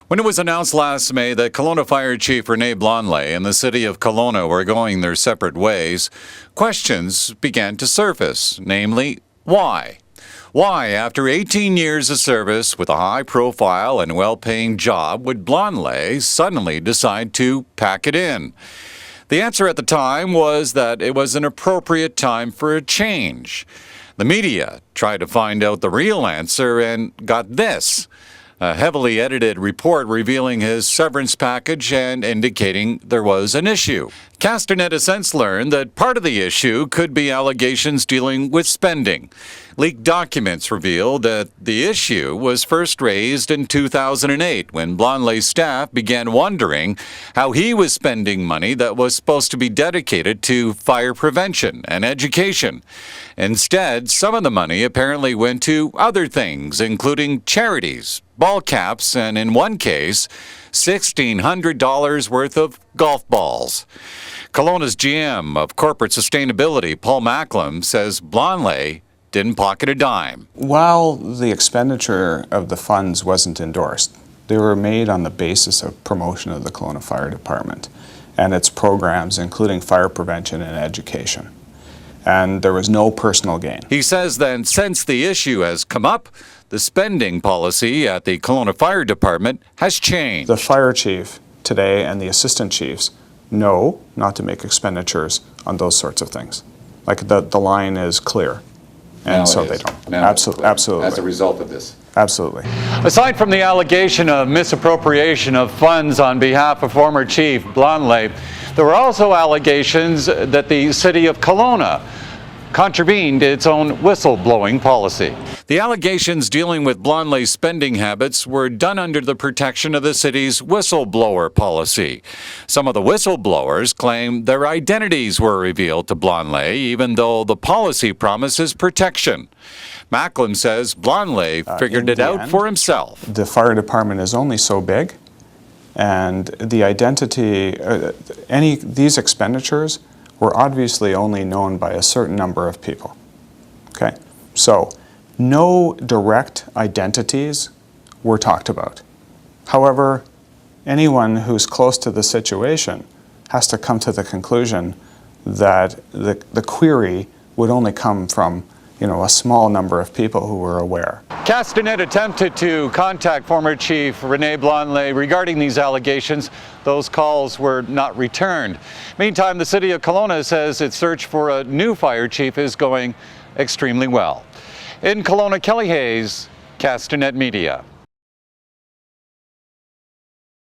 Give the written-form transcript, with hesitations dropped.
When it was announced last May that Kelowna Fire Chief Rene Blanleil and the City of Kelowna were going their separate ways, questions began to surface, namely, why? Why, after 18 years of service with a high profile and well-paying job, would Blanleil suddenly decide to pack it in? The answer at the time was that it was an appropriate time for a change. The media tried to find out the real answer and got this: a heavily edited report revealing his severance package and indicating there was an issue. Castanet has since learned that part of the issue could be allegations dealing with spending. Leaked documents revealed that the issue was first raised in 2008 when Blanleil's staff began wondering how he was spending money that was supposed to be dedicated to fire prevention and education. Instead, some of the money apparently went to other things, including charities, ball caps, and in one case, $1,600 worth of golf balls. Kelowna's GM of Corporate Sustainability, Paul Macklem, says Blanleil didn't pocket a dime. While the expenditure of the funds wasn't endorsed, they were made on the basis of promotion of the Kelowna Fire Department and its programs, including fire prevention and education. And there was no personal gain. He says then, since the issue has come up, the spending policy at the Kelowna Fire Department has changed. The fire chief today and the assistant chiefs know not to make expenditures on those sorts of things. Like the line is clear, and now so they don't. Absolutely. As a result of this. Absolutely. Aside from the allegation of misappropriation of funds on behalf of former Chief Blanleil, there were also allegations that the City of Kelowna contravened its own whistleblowing policy. The allegations dealing with Blanleil's spending habits were done under the protection of the city's whistleblower policy. Some of the whistleblowers claim their identities were revealed to Blanleil, even though the policy promises protection. Macklem says Blanleil figured it out for himself. The fire department is only so big, and the identity, these expenditures were obviously only known by a certain number of people. Okay, so no direct identities were talked about. However, anyone who's close to the situation has to come to the conclusion that the query would only come from a small number of people who were aware. Castanet attempted to contact former Chief Rene Blanleil regarding these allegations. Those calls were not returned. Meantime, the City of Kelowna says its search for a new fire chief is going extremely well. In Kelowna, Kelly Hayes, Castanet Media.